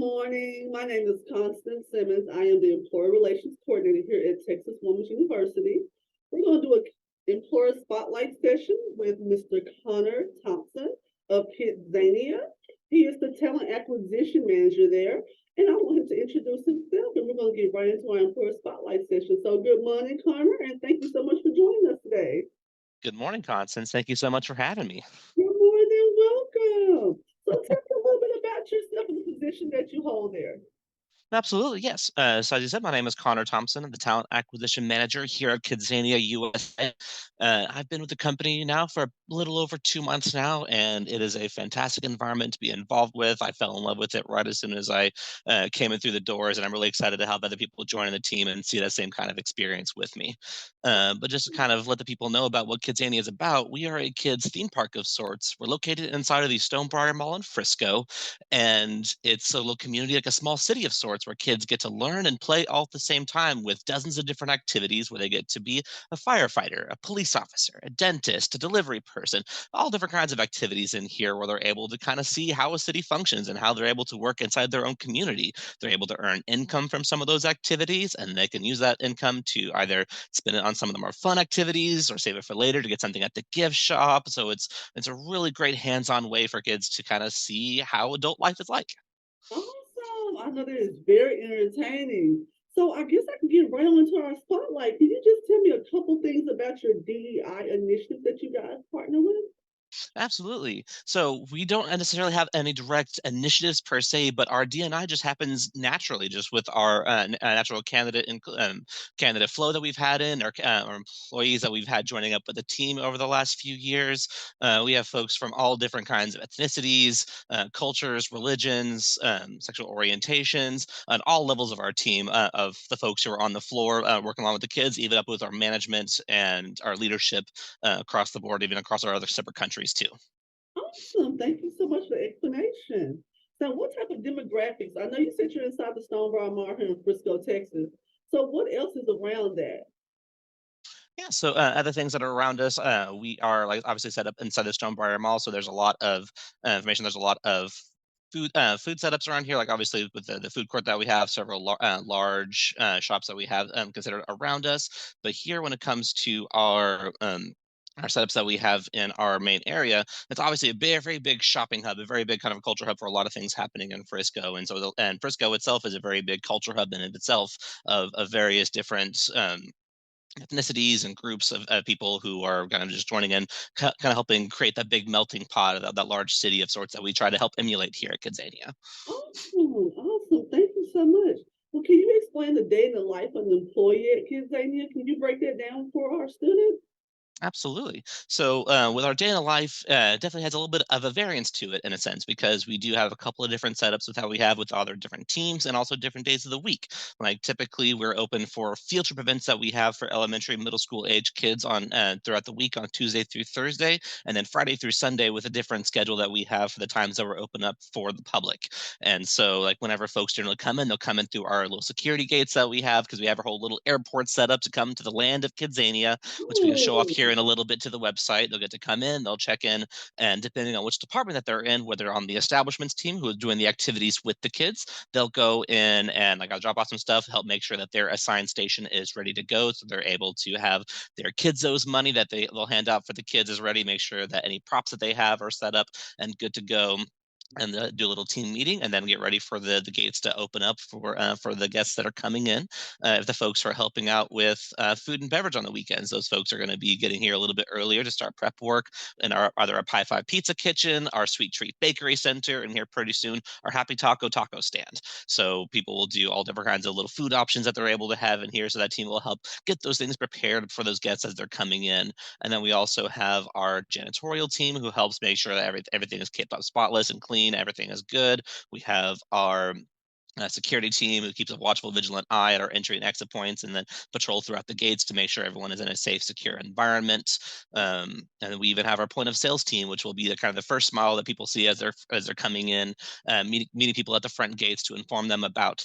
morning. My name is Constance Simmons. I am the Employer Relations Coordinator here at Texas Women's University. We're going to do an employer spotlight session with Mr. Connor Thompson of KidZania. He is the talent acquisition manager there, and I want him to introduce himself, and we're going to get right into our employer spotlight session. So, good morning, Connor, and thank you so much for joining us today. Good morning, Constance. Thank you so much for having me. You're more than welcome. So, tell me a little bit about yourself and the position that you hold there. Absolutely, yes. So as you said, my name is Connor Thompson. I'm the talent acquisition manager here at KidZania USA. I've been with the company now for a little over 2 months now, and it is a fantastic environment to be involved with. I fell in love with it right as soon as I came in through the doors, and I'm really excited to have other people join the team and see that same kind of experience with me. But just to kind of let the people know about what KidZania is about, we are a kids theme park of sorts. We're located inside of the Stonebriar Mall in Frisco, and it's a little community, like a small city of sorts, where kids get to learn and play all at the same time with dozens of different activities where they get to be a firefighter, a police officer, a dentist, a delivery person, all different kinds of activities in here where they're able to kind of see how a city functions and how they're able to work inside their own community. They're able to earn income from some of those activities, and they can use that income to either spend it on some of the more fun activities or save it for later to get something at the gift shop. So it's a really great hands-on way for kids to kind of see how adult life is like. Awesome. I know that is very entertaining. So I guess I can get right on into our spotlight. Can you just tell me a couple things about your DEI initiative that you guys partner with? Absolutely. So we don't necessarily have any direct initiatives per se, but our DNI just happens naturally, just with our natural candidate flow that we've had in, our employees that we've had joining up with the team over the last few years. We have folks from all different kinds of ethnicities, cultures, religions, sexual orientations, and all levels of our team of the folks who are on the floor working along with the kids, even up with our management and our leadership across the board, even across our other separate countries too. Awesome. Thank you so much for the explanation. So what type of demographics? I know you said you're inside the Stonebriar Mall here in Frisco, Texas. So what else is around that? Yeah, so other things that are around us, we are like obviously set up inside the Stonebriar Mall, so there's a lot of information. There's a lot of food setups around here, like obviously with the food court that we have, several large shops that we have considered around us. But here, when it comes to our setups that we have in our main area, it's obviously a very big shopping hub, a very big kind of a culture hub for a lot of things happening in Frisco. And so, and Frisco itself is a very big culture hub in itself of various different ethnicities and groups of people who are kind of just joining in, kind of helping create that big melting pot of that large city of sorts that we try to help emulate here at KidZania. Awesome. Awesome. Thank you so much. Well, can you explain the day in the life of an employee at KidZania? Can you break that down for our students? Absolutely. So, with our day in the life, definitely has a little bit of a variance to it in a sense because we do have a couple of different setups with how we have with other different teams and also different days of the week. Like typically, we're open for field trip events that we have for elementary, middle school age kids on throughout the week on Tuesday through Thursday, and then Friday through Sunday with a different schedule that we have for the times that we're open up for the public. And so, like whenever folks generally come in, they'll come in through our little security gates that we have because we have our whole little airport set up to come to the land of KidZania, which we can show off here Oh, in a little bit to the website. They'll get to come in, they'll check in, and depending on which department that they're in, whether on the establishments team who are doing the activities with the kids, they'll go in and like I'll drop off some stuff, help make sure that their assigned station is ready to go, so they're able to have their KidZo's money that they'll hand out for the kids is ready. Make sure that any props that they have are set up and good to go and do a little team meeting and then get ready for the gates to open up for the guests that are coming in. If the folks are helping out with food and beverage on the weekends, those folks are going to be getting here a little bit earlier to start prep work in our either our Pie Five Pizza Kitchen, our Sweet Treat Bakery Center, and here pretty soon our Happy Taco stand. So people will do all different kinds of little food options that they're able to have in here. So that team will help get those things prepared for those guests as they're coming in. And then we also have our janitorial team who helps make sure that everything is kept up spotless and clean. Everything is good. We have our security team who keeps a watchful, vigilant eye at our entry and exit points, and then patrol throughout the gates to make sure everyone is in a safe, secure environment. And then we even have our point of sales team, which will be the kind of the first smile that people see as they're coming in, meeting people at the front gates to inform them about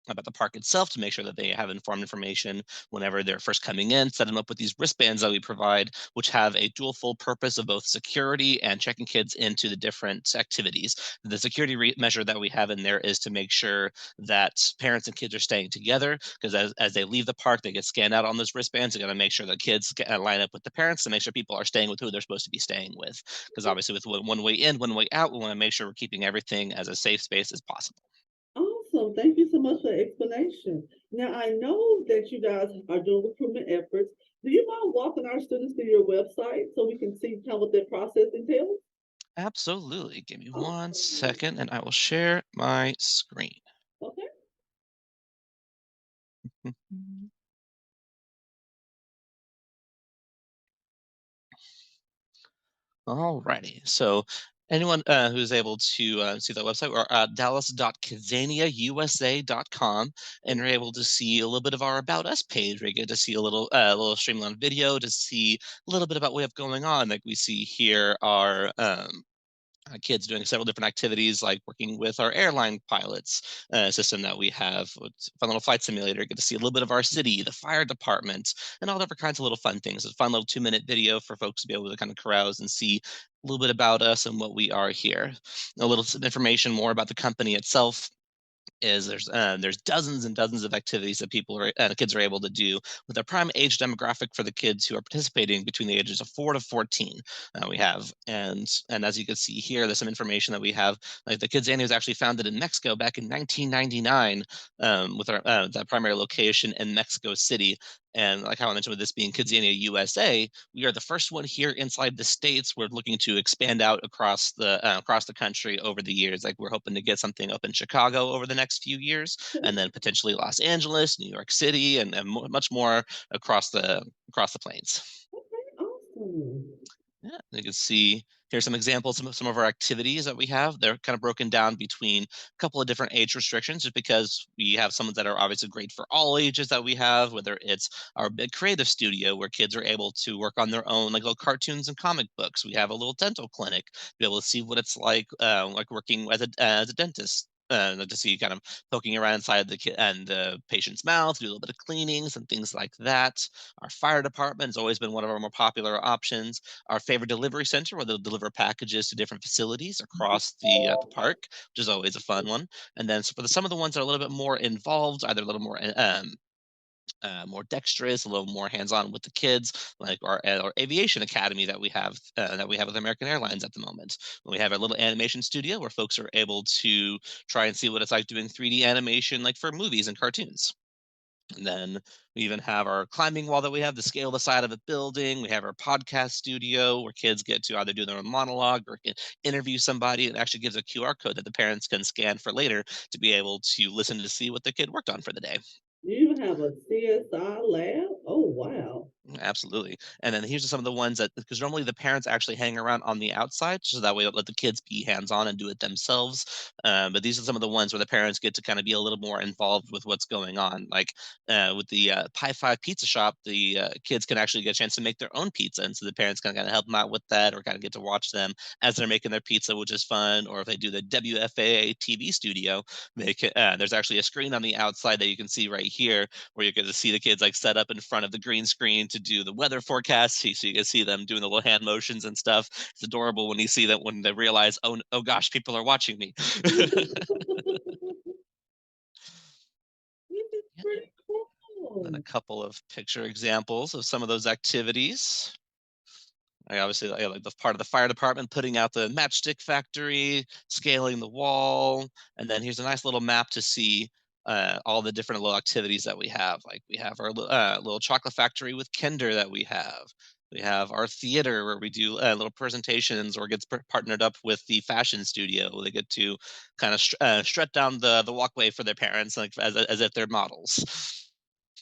about the park itself to make sure that they have informed information whenever they're first coming in. Set them up with these wristbands that we provide, which have a dual full purpose of both security and checking kids into the different activities. The security measure that we have in there is to make sure that parents and kids are staying together, because as they leave the park, they get scanned out on those wristbands. They got to make sure the kids line up with the parents to make sure people are staying with who they're supposed to be staying with. Because obviously, with one way in, one way out, we want to make sure we're keeping everything as a safe space as possible. Awesome. Thank you so much for the explanation. Now, I know that you guys are doing recruitment efforts. Do you mind walking our students through your website so we can see kind of what that process entails? Absolutely. Give me one Awesome. second and I will share my screen. Okay. Alrighty. So anyone who's able to see that website, or dallas.kidzaniausa.com, and you're able to see a little bit of our About Us page, where you get to see a little streamlined video to see a little bit about what we have going on. Like we see here our kids doing several different activities, like working with our airline pilots system that we have. It's a fun little flight simulator. Get to see a little bit of our city, the fire department, and all different kinds of little fun things. It's a fun little 2-minute video for folks to be able to kind of carouse and see a little bit about us and what we are here. A little information more about the company itself is there's dozens and dozens of activities that kids are able to do, with a prime age demographic for the kids who are participating between the ages of 4 to 14. We have and as you can see here, there's some information that we have. Like the KidZania was actually founded in Mexico back in 1999, with our that primary location in Mexico City. And like how I mentioned, with this being KidZania USA, we are the first one here inside the states. We're looking to expand out across the country over the years. Like we're hoping to get something up in Chicago over the next few years, and then potentially Los Angeles, New York City, and much more across the plains. Okay. Awesome. Yeah, you can see here's some examples of some of our activities that we have. They're kind of broken down between a couple of different age restrictions, just because we have some that are obviously great for all ages that we have, whether it's our big creative studio where kids are able to work on their own, like little cartoons and comic books. We have a little dental clinic, be able to see what it's like working as a dentist. To see kind of poking around inside the kid and the patient's mouth, do a little bit of cleanings and things like that. Our fire department has always been one of our more popular options. Our favorite delivery center, where they'll deliver packages to different facilities across the park, which is always a fun one. And then so for some of the ones that are a little bit more involved, either a little more dexterous, a little more hands-on with the kids, like our aviation academy that we have with American Airlines at the moment. We have a little animation studio where folks are able to try and see what it's like doing 3D animation, like for movies and cartoons. And then we even have our climbing wall that we have to scale the side of a building. We have our podcast studio where kids get to either do their own monologue or interview somebody. It actually gives a QR code that the parents can scan for later to be able to listen to see what the kid worked on for the day. You even have a CSI lab? Oh, wow. Absolutely. And then here's some of the ones that, because normally the parents actually hang around on the outside, so that way let the kids be hands on and do it themselves. But these are some of the ones where the parents get to kind of be a little more involved with what's going on. Like with the Pie Five Pizza Shop, the kids can actually get a chance to make their own pizza, and so the parents can kind of help them out with that, or kind of get to watch them as they're making their pizza, which is fun. Or if they do the WFAA TV studio, there's actually a screen on the outside that you can see right here, where you get to see the kids like set up in front of the green screen to do the weather forecast. So you can see them doing the little hand motions and stuff. It's adorable when you see that, when they realize, oh gosh, people are watching me. This is Yeah. pretty And then a cool. couple of picture examples of some of those activities. I obviously like the part of the fire department putting out the matchstick factory, scaling the wall, and then here's a nice little map to see all the different little activities that we have. Like we have our little chocolate factory with Kinder that we have. We have our theater where we do little presentations, or gets partnered up with the fashion studio. They get to kind of strut down the walkway for their parents, like as if they're models.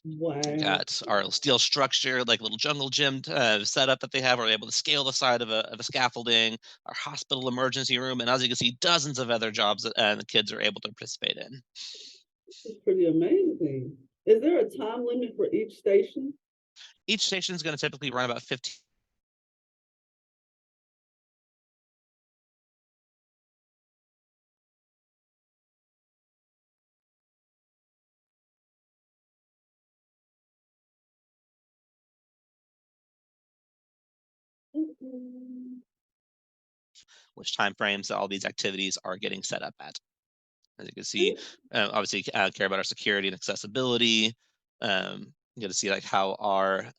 We Wow. got our steel structure, like little jungle gym setup that they have, where we're able to scale the side of a scaffolding, our hospital emergency room, and as you can see, dozens of other jobs that the kids are able to participate in. This is pretty amazing. Is there a time limit for each station? Each station is going to typically run about 15 which time frames that all these activities are getting set up at. As you can see, Mm. obviously care about our security and accessibility. You get to see like how our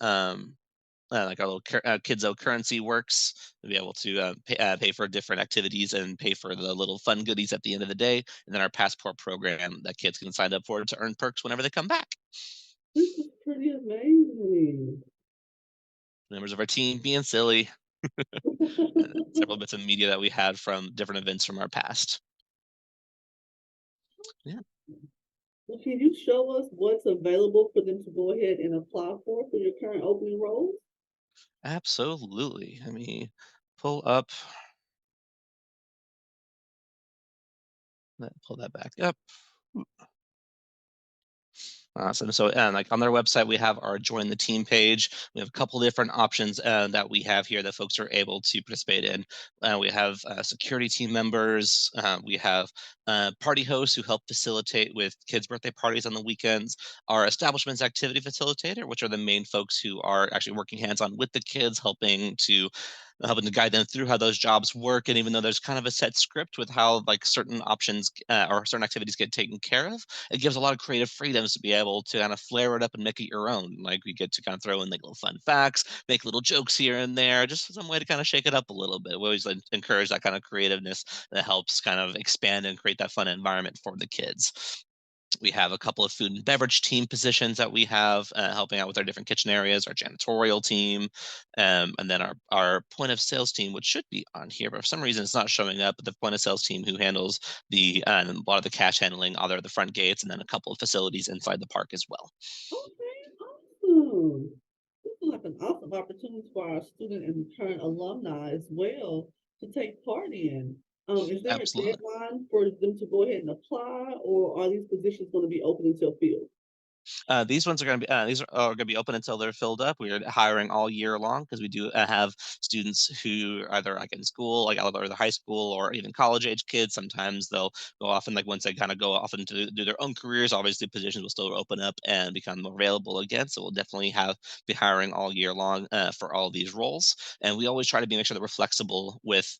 like our little Kidzo currency works to be able to pay for different activities and pay for the little fun goodies at the end of the day. And then our passport program that kids can sign up for to earn perks whenever they come back. This is pretty amazing. Members of our team being silly, several bits of media that we had from different events from our past. Yeah, Well, can you show us what's available for them to go ahead and apply for your current opening roles? absolutely. Let me pull up, pull that back up. Awesome. So, like on their website, we have our join the team page. We have a couple different options that we have here that folks are able to participate in. We have security team members. We have party hosts who help facilitate with kids' birthday parties on the weekends. Our establishments activity facilitator, which are the main folks who are actually working hands on with the kids, helping to guide them through how those jobs work. And even though there's kind of a set script with how like certain options or certain activities get taken care of, it gives a lot of creative freedoms to be able to kind of flare it up and make it your own. Like we get to kind of throw in like little fun facts, make little jokes here and there, just some way to kind of shake it up a little bit. We always like, encourage that kind of creativeness that helps kind of expand and create that fun environment for the kids. We have a couple of food and beverage team positions that we have helping out with our different kitchen areas, our janitorial team, and then our point of sales team, which should be on here, but for some reason it's not showing up. But the point of sales team who handles a lot of the cash handling, other the front gates, and then a couple of facilities inside the park as well. Okay, awesome. This is like an awesome opportunity for our student and current alumni as well to take part in. Is there a Absolutely. deadline for them to go ahead and apply, or are these positions going to be open until filled? These are going to be open until they're filled up. We are hiring all year long because we do have students who are either like in school, like either the high school or even college age kids. Sometimes they'll go off and like once they kind of go off and do their own careers, obviously positions will still open up and become available again. So we'll definitely be hiring all year long for all these roles. And we always try to make sure that we're flexible with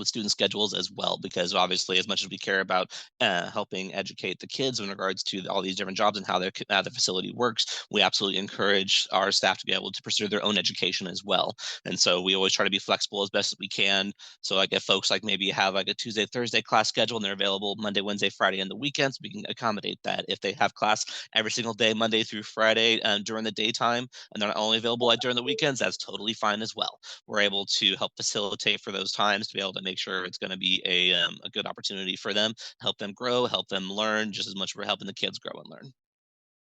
student schedules as well, because obviously as much as we care about helping educate the kids in regards to all these different jobs and how the facility works, we absolutely encourage our staff to be able to pursue their own education as well. And so we always try to be flexible as best as we can. So like if folks like maybe have like a Tuesday Thursday class schedule and they're available Monday Wednesday Friday and the weekends, we can accommodate that. If they have class every single day Monday through Friday during the daytime and they're not only available like during the weekends, that's totally fine as well. We're able to help facilitate for those times to be able to make sure it's going to be a good opportunity for them, help them grow, help them learn just as much as we're helping the kids grow and learn.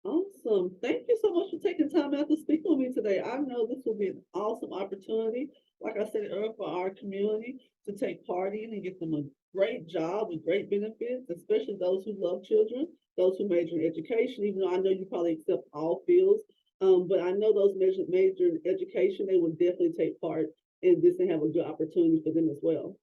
Awesome. Thank you so much for taking time out to speak with me today. I know this will be an awesome opportunity, like I said earlier, for our community to take part in and get them a great job with great benefits, especially those who love children, those who major in education, even though I know you probably accept all fields. But I know those major in education, they will definitely take part in this and have a good opportunity for them as well.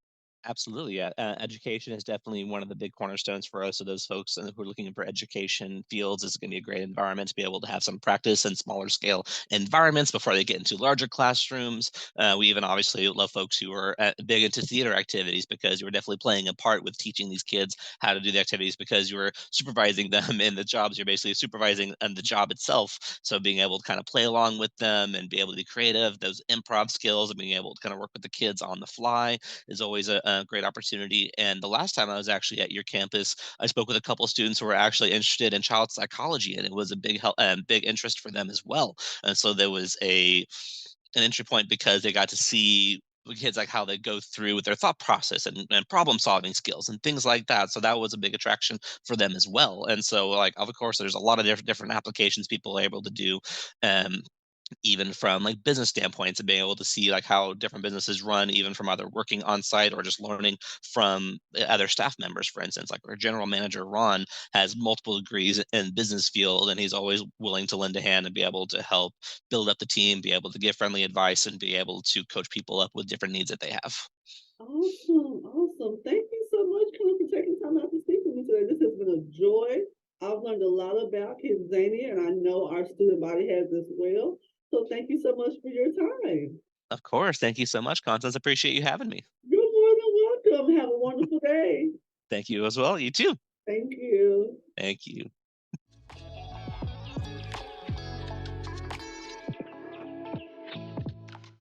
Absolutely, yeah. Education is definitely one of the big cornerstones for us. So those folks who are looking for education fields is going to be a great environment to be able to have some practice in smaller scale environments before they get into larger classrooms. We even obviously love folks who are big into theater activities because you are definitely playing a part with teaching these kids how to do the activities because you are supervising them in the jobs. You're basically supervising the job itself. So being able to kind of play along with them and be able to be creative, those improv skills, and being able to kind of work with the kids on the fly is always a great opportunity. And the last time I was actually at your campus, I spoke with a couple of students who were actually interested in child psychology, and it was a big interest for them as well. And so there was an entry point because they got to see the kids like how they go through with their thought process and problem solving skills and things like that. So that was a big attraction for them as well. And so like of course there's a lot of different applications people are able to do. Um, Even from like business standpoints and being able to see like how different businesses run even from either working on site or just learning from other staff members. For instance, like our general manager Ron has multiple degrees in business field and he's always willing to lend a hand and be able to help build up the team, be able to give friendly advice and be able to coach people up with different needs that they have. Awesome, awesome. Thank you so much, Colin, for taking time out to speak with me today. This has been a joy. I've learned a lot about KidZania, and I know our student body has as well. So thank you so much for your time. Of course. Thank you so much, Constance. Appreciate you having me. You're more than welcome. Have a wonderful day. Thank you as well. You too. Thank you. Thank you.